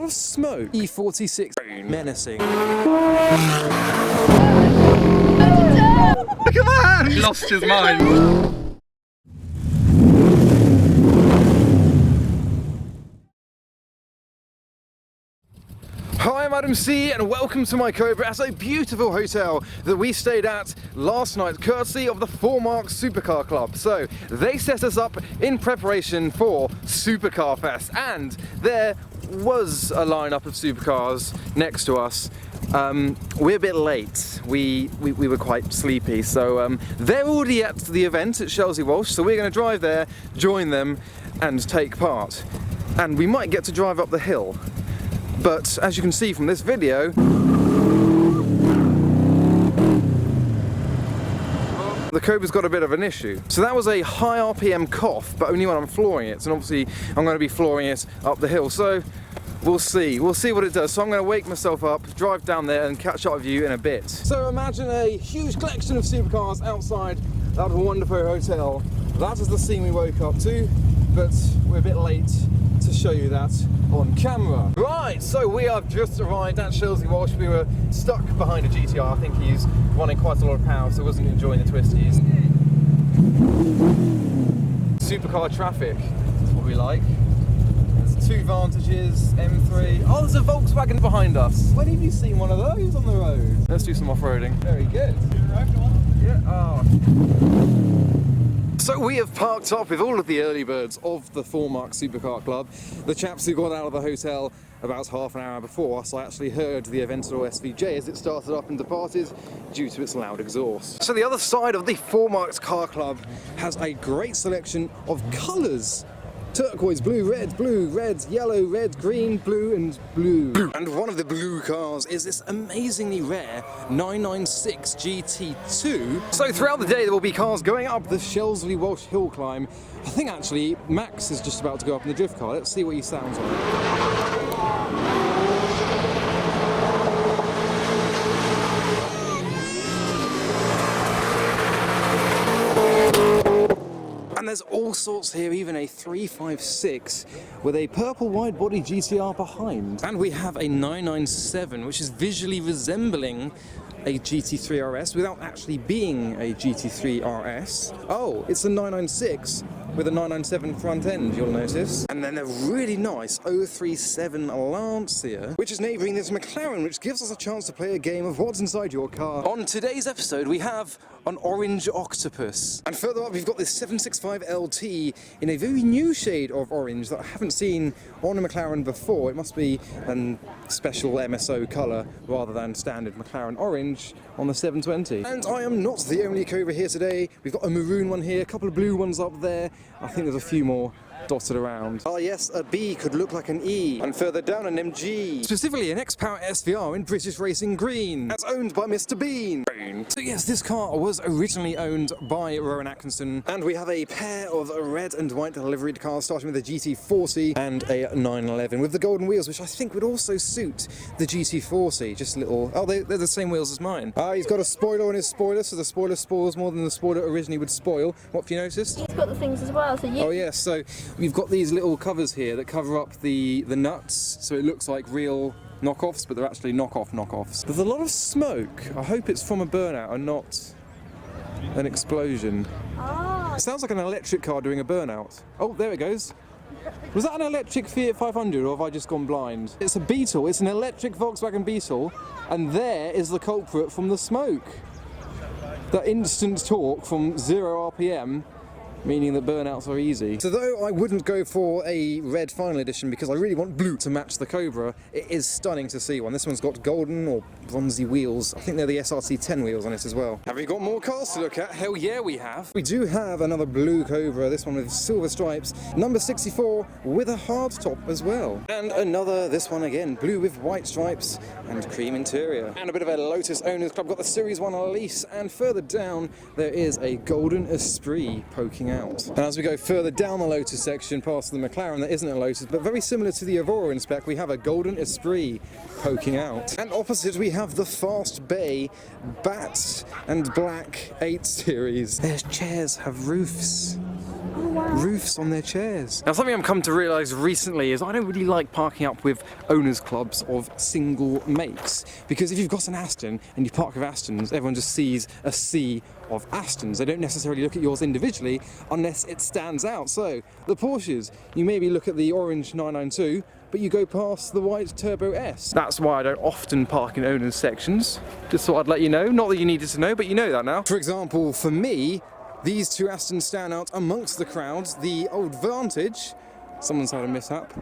of smoke. E46 menacing. Look at that! He lost his mind. Hi, I'm Adam C and welcome to my Cobra at a beautiful hotel that we stayed at last night courtesy of the 4 Marks Supercar Club. So they set us up in preparation for Supercar Fest, and there was a lineup of supercars next to us. We're a bit late. We were quite sleepy, so they're already at the event at Shelsley Walsh, so we're going to drive there, join them and take part. And we might get to drive up the hill. But as you can see from this video, the Cobra's got a bit of an issue. So that was a high RPM cough, but only when I'm flooring it. And obviously I'm going to be flooring it up the hill. So we'll see what it does. So I'm going to wake myself up, drive down there and catch up with you in a bit. So imagine a huge collection of supercars outside that wonderful hotel. That is the scene we woke up to, but we're a bit late to show you that on camera. Right, so we have just arrived at Shelsley Walsh. We were stuck behind a GTR. I think he's running quite a lot of power, so wasn't enjoying the twisties. Supercar traffic, that's what we like. There's 2 Vantages, M3. Oh, there's a Volkswagen behind us. When have you seen one of those on the road? Let's do some off-roading. Very good. Yeah, oh. So we have parked up with all of the early birds of the 4 Marks Supercar Club. The chaps who got out of the hotel about half an hour before us. I actually heard the Aventador SVJ as it started up and departed due to its loud exhaust. So the other side of the 4 Marks Car Club has a great selection of colours. Turquoise, blue, red, yellow, red, green, blue and blue. And one of the blue cars is this amazingly rare 996 GT2. So throughout the day there will be cars going up the Shelsley Walsh Hillclimb. I think actually Max is just about to go up in the drift car. Let's see what he sounds like. And there's all sorts here, even a 356 with a purple wide-body GTR behind. And we have a 997, which is visually resembling a GT3 RS without actually being a GT3 RS. Oh, it's a 996 with a 997 front end, you'll notice. And then a really nice 037 Lancia, which is neighbouring this McLaren, which gives us a chance to play a game of what's inside your car. On today's episode, we have an orange octopus. And further up, we've got this 765 LT in a very new shade of orange that I haven't seen on a McLaren before. It must be a special MSO colour rather than standard McLaren orange on the 720. And I am not the only Cobra here today. We've got a maroon one here, a couple of blue ones up there. I think there's a few more dotted around. Oh yes, a B could look like an E. And further down an MG. Specifically an X-Power SVR in British Racing Green. That's owned by Mr. Bean. So yes, this car was originally owned by Rowan Atkinson. And we have a pair of red and white liveried cars, starting with a GT40 and a 911 with the golden wheels, which I think would also suit the GT40. Just a little, oh, they're the same wheels as mine. He's got a spoiler on his spoiler, so the spoiler spoils more than the spoiler originally would spoil. What have you noticed? He's got the things as well, so you... Oh yes, so we've got these little covers here that cover up the nuts, so it looks like real knockoffs, but they're actually knockoffs. There's a lot of smoke. I hope it's from a burnout and not an explosion. Ah. It sounds like an electric car doing a burnout. Oh, there it goes. Was that an electric Fiat 500 or have I just gone blind? It's a Beetle, it's an electric Volkswagen Beetle, and there is the culprit from the smoke. That instant torque from 0 RPM, meaning that burnouts are easy. So though I wouldn't go for a red final edition because I really want blue to match the Cobra, it is stunning to see one. This one's got golden or bronzy wheels. I think they're the SRT 10 wheels on it as well. Have we got more cars to look at? Hell yeah, we have. We do have another blue Cobra, this one with silver stripes, number 64 with a hard top as well. And another, this one again, blue with white stripes and cream interior. And a bit of a Lotus Owners Club, got the Series 1 lease, and further down there is a golden Esprit poking out. And as we go further down the Lotus section, past the McLaren that isn't a Lotus, but very similar to the Aurora in spec, we have a golden Esprit poking out. And opposite we have the Fast Bay Bat and Black 8 Series. Their chairs have roofs. roofs on their chairs. Now, something I've come to realise recently is I don't really like parking up with owners' clubs of single makes, because if you've got an Aston and you park with Astons, everyone just sees a sea of Astons. They don't necessarily look at yours individually unless it stands out. So, the Porsches, you maybe look at the orange 992, but you go past the white Turbo S. That's why I don't often park in owners' sections. Just thought I'd let you know. Not that you needed to know, but you know that now. For example, for me, these two Astons stand out amongst the crowds. The old Vantage, someone's had a mishap,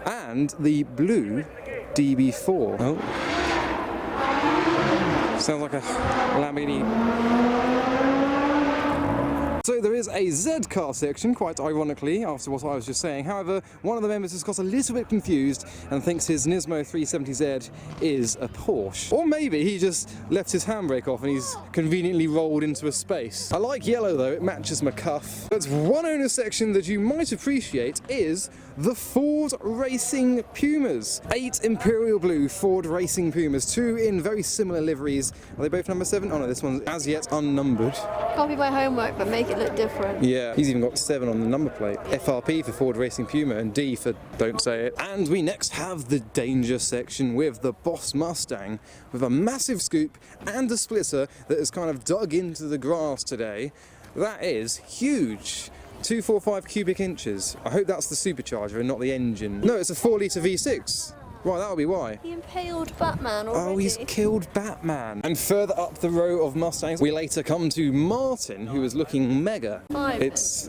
and the blue DB4. Oh. Sounds like a Lamborghini. So there is a Z car section, quite ironically, after what I was just saying. However, one of the members has got a little bit confused and thinks his Nismo 370Z is a Porsche. Or maybe he just left his handbrake off and he's conveniently rolled into a space. I like yellow though, it matches my cuff. But one owner section that you might appreciate is the Ford Racing Pumas. 8 Imperial Blue Ford Racing Pumas, 2 in very similar liveries. Are they both number 7? Oh no, this one's as yet unnumbered. Copy my homework, but make it look different. Yeah, he's even got 7 on the number plate. FRP for Ford Racing Puma and D for don't say it. And we next have the danger section with the Boss Mustang with a massive scoop and a splitter that has kind of dug into the grass today. That is huge. 245 cubic inches. I hope that's the supercharger and not the engine. No, it's a 4-litre V6. Right, that'll be why. He impaled Batman already. Oh, he's killed Batman. And further up the row of Mustangs, we later come to Martin, who is looking mega. It's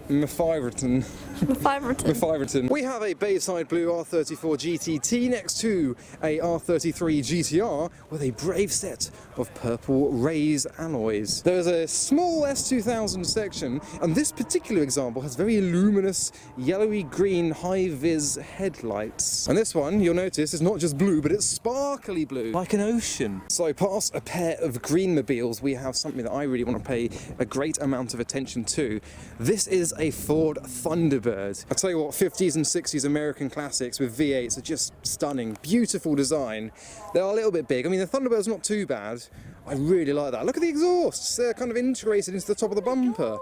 Mephireton. Mephireton. We have a Bayside Blue R34 GTT next to a R33 GTR with a brave set of purple rays alloys. There is a small S2000 section, and this particular example has very luminous yellowy green high-vis headlights. And this one, you'll notice, is not just blue, but it's sparkly blue, like an ocean. So past a pair of Greenmobiles, we have something that I really want to pay a great amount of attention to. This is a Ford Thunderbird. I tell you what, 50s and 60s American classics with V8s are just stunning. Beautiful design. They are a little bit big. I mean, the Thunderbird's not too bad. I really like that. Look at the exhausts. They're kind of integrated into the top of the bumper.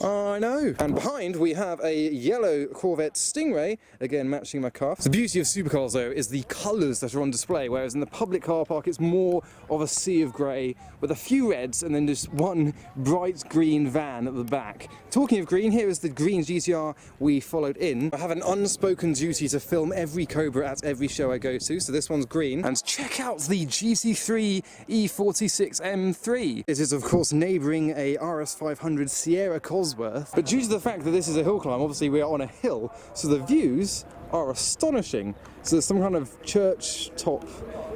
I know. And behind we have a yellow Corvette Stingray, again matching my cuff. The beauty of supercars though is the colours that are on display, whereas in the public car park it's more of a sea of grey with a few reds and then just one bright green van at the back. Talking of green, here is the green GTR we followed in. I have an unspoken duty to film every Cobra at every show I go to, so this one's green. And check out the GT3 E46 M3. It is of course neighbouring a RS500 Sierra Cosworth, but due to the fact that this is a hill climb, obviously we are on a hill, so the views are astonishing. So there's some kind of church top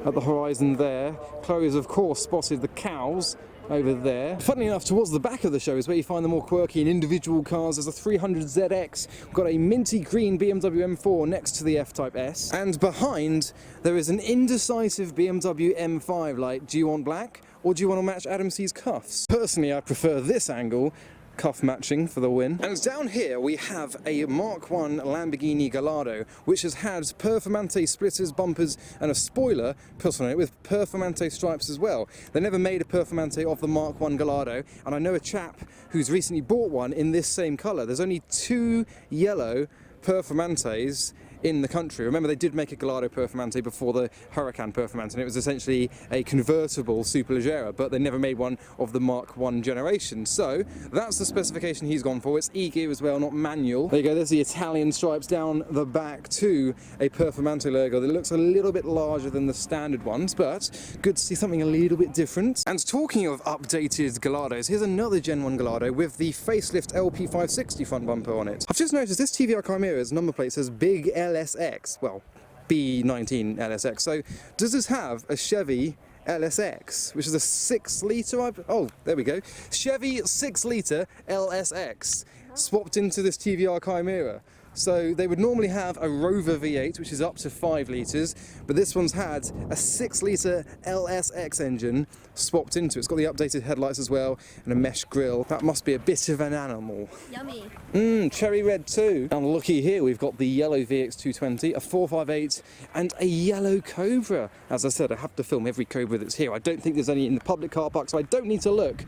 at the horizon there. Chloe has of course spotted the cows over there. Funnily enough, towards the back of the show is where you find the more quirky and individual cars. There's a 300ZX, we've got a minty green BMW M4 next to the F-Type S, and behind there is an indecisive BMW M5, like, do you want black or do you want to match Adam C's cuffs? Personally, I prefer this angle, cuff matching for the win. And down here we have a Mark I Lamborghini Gallardo, which has had Performante splitters, bumpers and a spoiler put on it with Performante stripes as well. They never made a Performante of the Mark I Gallardo, and I know a chap who's recently bought one in this same colour. There's only 2 yellow Performantes in the country. Remember, they did make a Gallardo Performante before the Huracan Performante, and it was essentially a convertible Superleggera, but they never made one of the Mark I generation. So that's the specification he's gone for. It's E-gear as well, not manual. There you go, there's the Italian stripes down the back to a Performante logo that looks a little bit larger than the standard ones, but good to see something a little bit different. And talking of updated Gallardos, here's another Gen 1 Gallardo with the facelift LP560 front bumper on it. I've just noticed this TVR Chimera's number plate says Big LSX, well, B19 LSX. So does this have a Chevy LSX, which is a 6-litre, oh, there we go, Chevy 6-litre LSX swapped into this TVR Chimera. So they would normally have a Rover V8, which is up to 5 litres, but this one's had a 6-litre LSX engine swapped into it. It's got the updated headlights as well and a mesh grille. That must be a bit of an animal. Yummy. Cherry red too. And looky here, we've got the yellow VX220, a 458 and a yellow Cobra. As I said, I have to film every Cobra that's here. I don't think there's any in the public car park, so I don't need to look.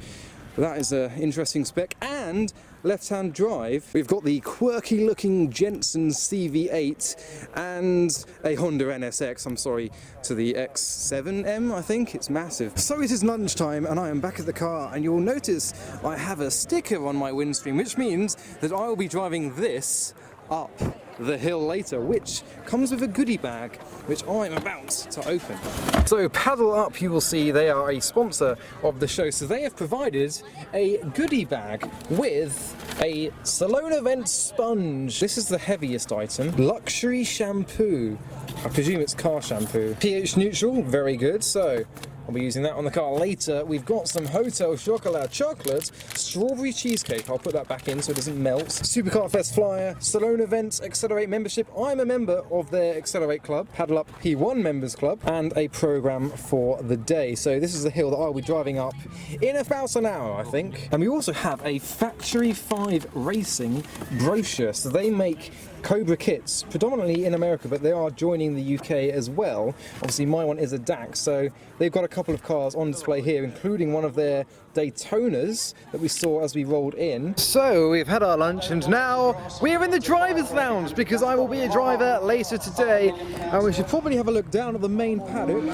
But that is an interesting spec. And left-hand drive, we've got the quirky-looking Jensen CV8 and a Honda NSX, I'm sorry, to the X7M, I think. It's massive. So it is lunchtime, and I am back at the car, and you'll notice I have a sticker on my windscreen, which means that I will be driving this up the hill later, which comes with a goodie bag, which I'm about to open. So Paddle Up, you will see they are a sponsor of the show, so they have provided a goodie bag with a Salon Event sponge. This is the heaviest item. Luxury shampoo. I presume it's car shampoo. pH neutral, very good. So I'll be using that on the car later. We've got some Hotel Chocolat chocolate, strawberry cheesecake. I'll put that back in so it doesn't melt. Supercar Fest flyer, Salon Events Accelerate membership. I'm a member of their Accelerate Club, Paddle Up P1 Members Club, and a program for the day. So this is the hill that I'll be driving up in about an hour, I think. And we also have a Factory 5 Racing brochure. So they make Cobra kits, predominantly in America, but they are joining the UK as well. Obviously my one is a DAX, so they've got a couple of cars on display here, including one of their Daytonas that we saw as we rolled in. So we've had our lunch and now we're in the driver's lounge because I will be a driver later today, and we should probably have a look down at the main paddock.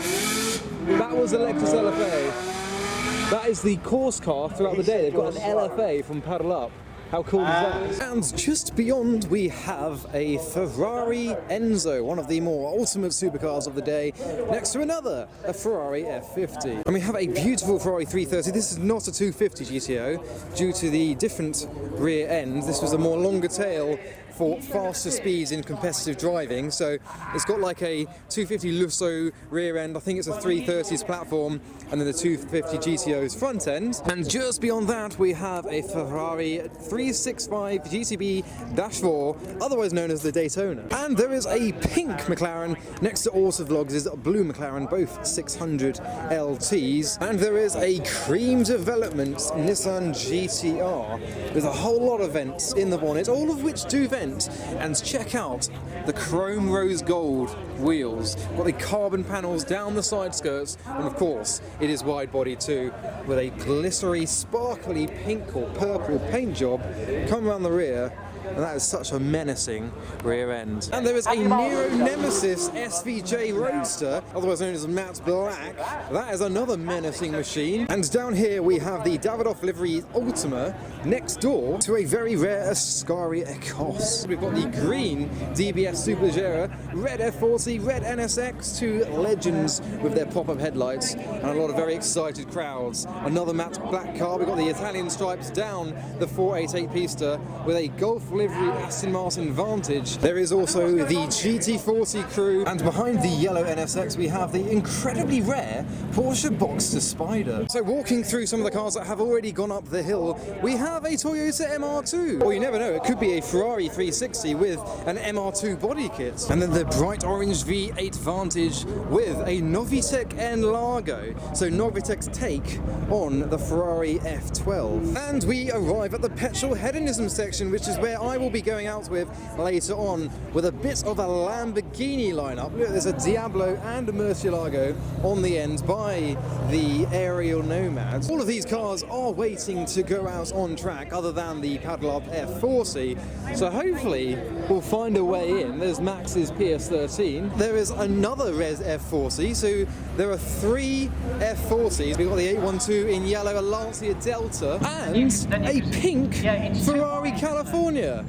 That was a Lexus LFA. That is the course car throughout the day. They've got an LFA from Paddle Up. How cool is that? And just beyond we have a Ferrari Enzo, one of the more ultimate supercars of the day, next to another, a Ferrari F50. And we have a beautiful Ferrari 330. This is not a 250 GTO due to the different rear end. This was a more longer tail for faster speeds in competitive driving, so it's got like a 250 Lusso rear end, I think it's a 330s platform, and then the 250 GTO's front end. And just beyond that we have a Ferrari 365 GTB-4, otherwise known as the Daytona. And there is a pink McLaren next to Autovlogs' blue McLaren, both 600 LTs. And there is a cream development Nissan GTR with a whole lot of vents in the bonnet, all of which do vent. And check out the chrome rose gold wheels. Got the carbon panels down the side skirts, and of course it is wide body too, with a glittery, sparkly pink or purple paint job come around the rear. And that is such a menacing rear end. And there is a Nero Nemesis SVJ Roadster, otherwise known as matte black. That is another menacing machine. And down here we have the Davidoff livery Ultima next door to a very rare Ascari Ecos. We've got the green DBS Superleggera, red F40, red NSX, two legends with their pop-up headlights, and a lot of very excited crowds. Another matte black car. We've got the Italian stripes down the 488 Pista with a Golf livery Aston Martin Vantage. There is also the GT40 crew, and behind the yellow NSX we have the incredibly rare Porsche Boxster Spider. So walking through some of the cars that have already gone up the hill, we have a Toyota MR2, or you never know, it could be a Ferrari 360 with an MR2 body kit, and then the bright orange V8 Vantage with a Novitec N Largo, so Novitec's take on the Ferrari F12. And we arrive at the petrol hedonism section, which is where I will be going out with later on, with a bit of a Lamborghini lineup. Look, there's a Diablo and a Murcielago on the end by the Aerial Nomad. All of these cars are waiting to go out on track, other than the Paddle Up F40, so hopefully we'll find a way in. There's Max's PS13. There is another Res F40, so there are three F40s. We've got the 812 in yellow, a Lancia Delta, and a pink Ferrari California.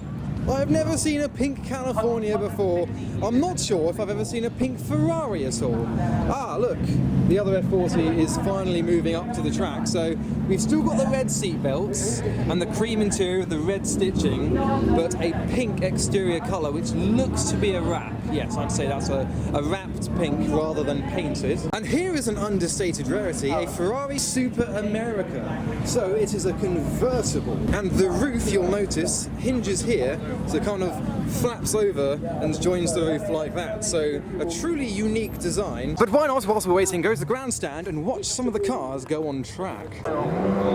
I've never seen a pink California before. I'm not sure if I've ever seen a pink Ferrari at all. Ah, look, the other F40 is finally moving up to the track. So we've still got the red seat belts and the cream interior with the red stitching, but a pink exterior colour, which looks to be a wrap. Yes, I'd say that's a wrapped pink rather than painted. And here is an understated rarity, a Ferrari Super America. So it is a convertible, and the roof, you'll notice, hinges here, so it kind of flaps over and joins the roof like that. So a truly unique design. But why not, whilst we're waiting, go to the grandstand and watch some of the cars go on track.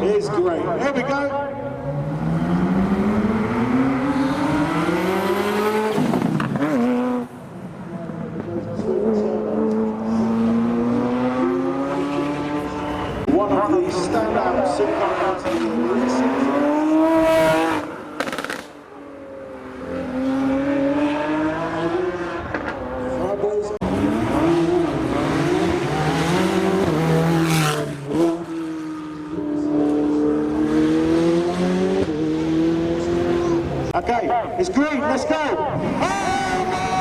It's great. Here we go. One of the standout Supercar cars in the It's green, let's go. Oh my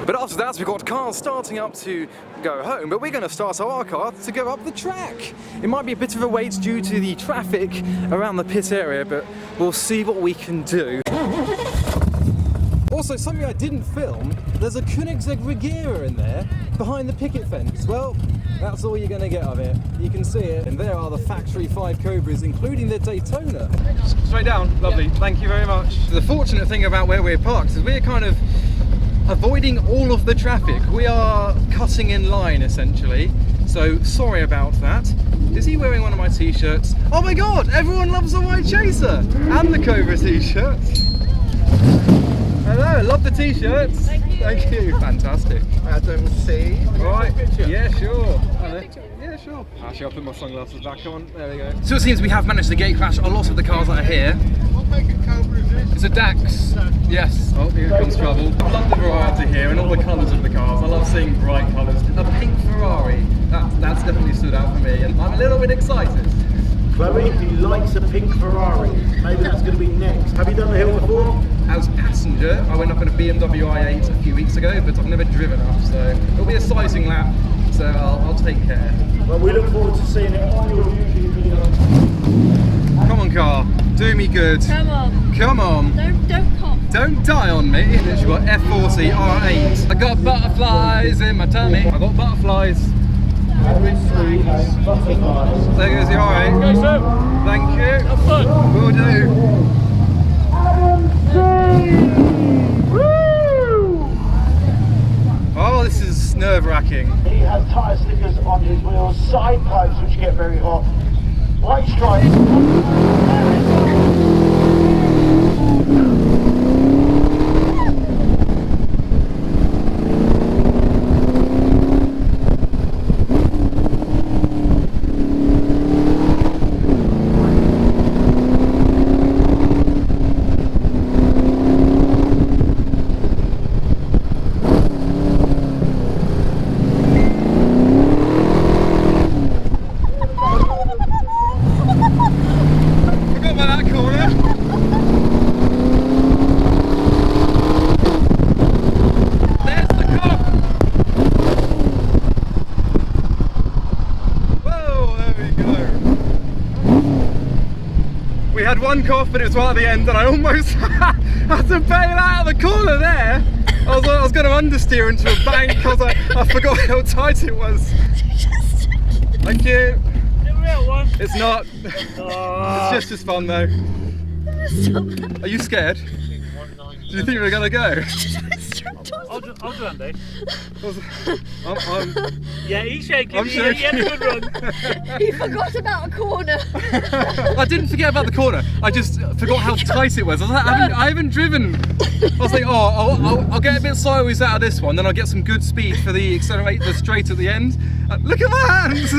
But after that, we've got cars starting up to go home, but we're going to start our car to go up the track. It might be a bit of a wait due to the traffic around the pit area, but we'll see what we can do. Also, something I didn't film, there's a Koenigsegg Regera in there behind the picket fence. Well, that's all you're going to get of it. You can see it, and there are the factory 5 Cobras, including the Daytona. Straight down, lovely. Thank you very much. The fortunate thing about where we're parked is we're kind of avoiding all of the traffic. We are cutting in line, essentially. So, sorry about that. Is he wearing one of my t-shirts? Oh my god, everyone loves a white chaser! And the Cobra t-shirts. Hello, love the t-shirts. Thank you. Fantastic. Adam C. Right. Yeah, sure. Yeah, sure. Actually, I'll put my sunglasses back on. There we go. So it seems we have managed to gate crash a lot of the cars that are here. What make a Cobra is this? It's a Dax. Yes. Oh, here comes trouble. I love the variety here and all the colours of the cars. I love seeing bright colours. A pink Ferrari. That's definitely stood out for me, and I'm a little bit excited. Chloe, he likes a pink Ferrari. Maybe that's going to be next. Have you done the hill before? As passenger, I went up in a BMW i8 a few weeks ago, but I've never driven up, so it'll be a sizing lap, so I'll take care. Well, we look forward to seeing it on your YouTube video. Come on, car, do me good. Come on. Come on. Don't cough. Don't die on me. You've got F40 R8. I got butterflies in my tummy. I got butterflies. Butterflies. There goes the R8. Go, sir. Thank you. Have fun. Will do. Oh, this is nerve-wracking. He has tyre stickers on his wheels, side pipes which get very hot, white stripes. One cough, but it was right at the end, and I almost had to bail out of the corner there. I was going to understeer into a bank because I forgot how tight it was. Thank you. It's not. It's just as fun though. Are you scared? Do you think we're going to go? I'll do Andy. I'm Yeah, he's shaking. I'm shaking. He had a good run. You forgot about a corner. I didn't forget about the corner. I just forgot how tight it was. I haven't driven. I was like, oh, I'll get a bit sideways out of this one, then I'll get some good speed for the the straight at the end. Look at my hands!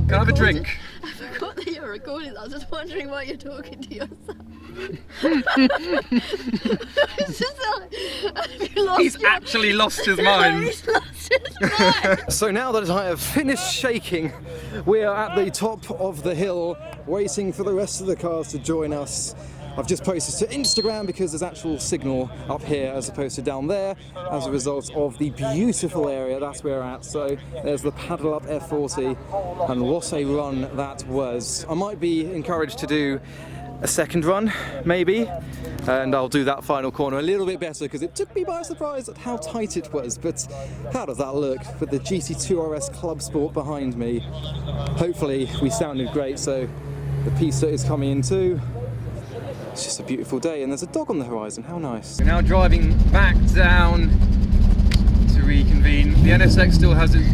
Can I have a drink? I forgot that you're recording. I was just wondering why you're talking to yourself. It's just like, He's actually lost his mind. He's lost his mind. So now that I have finished shaking, we are at the top of the hill, waiting for the rest of the cars to join us. I've just posted to Instagram because there's actual signal up here as opposed to down there as a result of the beautiful area that's where we're at. So there's the Paddle Up F40, and what a run that was. I might be encouraged to do a second run, maybe, and I'll do that final corner a little bit better because it took me by surprise at how tight it was. But how does that look with the GT2 RS Club Sport behind me? Hopefully we sounded great, so the pista is coming in too. It's just a beautiful day, and there's a dog on the horizon. How nice. We're now driving back down to reconvene. The NSX still has its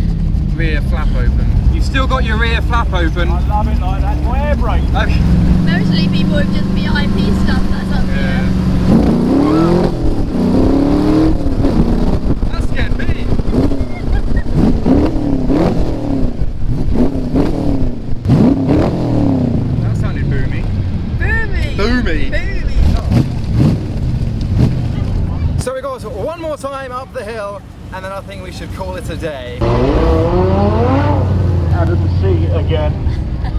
rear flap open. You've still got your rear flap open. I love it like that. My air brake. Okay. Mostly people with just VIP stuff that's up here. That scared me. me. So we got one more time up the hill, and then I think we should call it a day. Out of the sea again.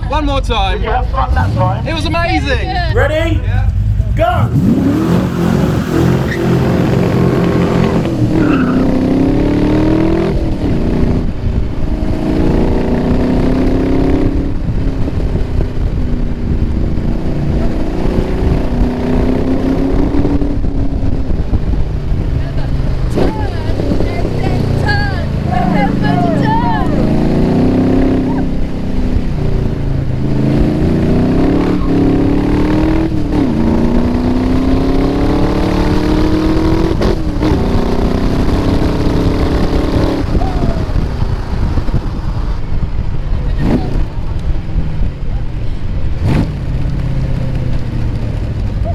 One more time. Did you have fun that time? It was amazing. Ready? Yeah. Go!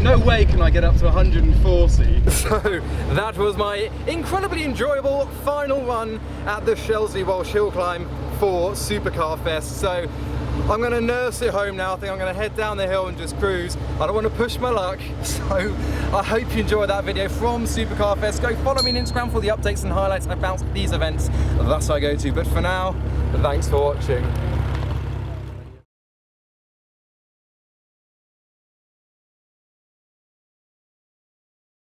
No way can I get up to 140. So that was my incredibly enjoyable final run at the Shelsley Walsh Hillclimb for Supercar Fest. So I'm going to nurse it home now. I think I'm going to head down the hill and just cruise. I don't want to push my luck. So I hope you enjoyed that video from Supercar Fest. Go follow me on Instagram for the updates and highlights about these events that I go to. But for now, thanks for watching.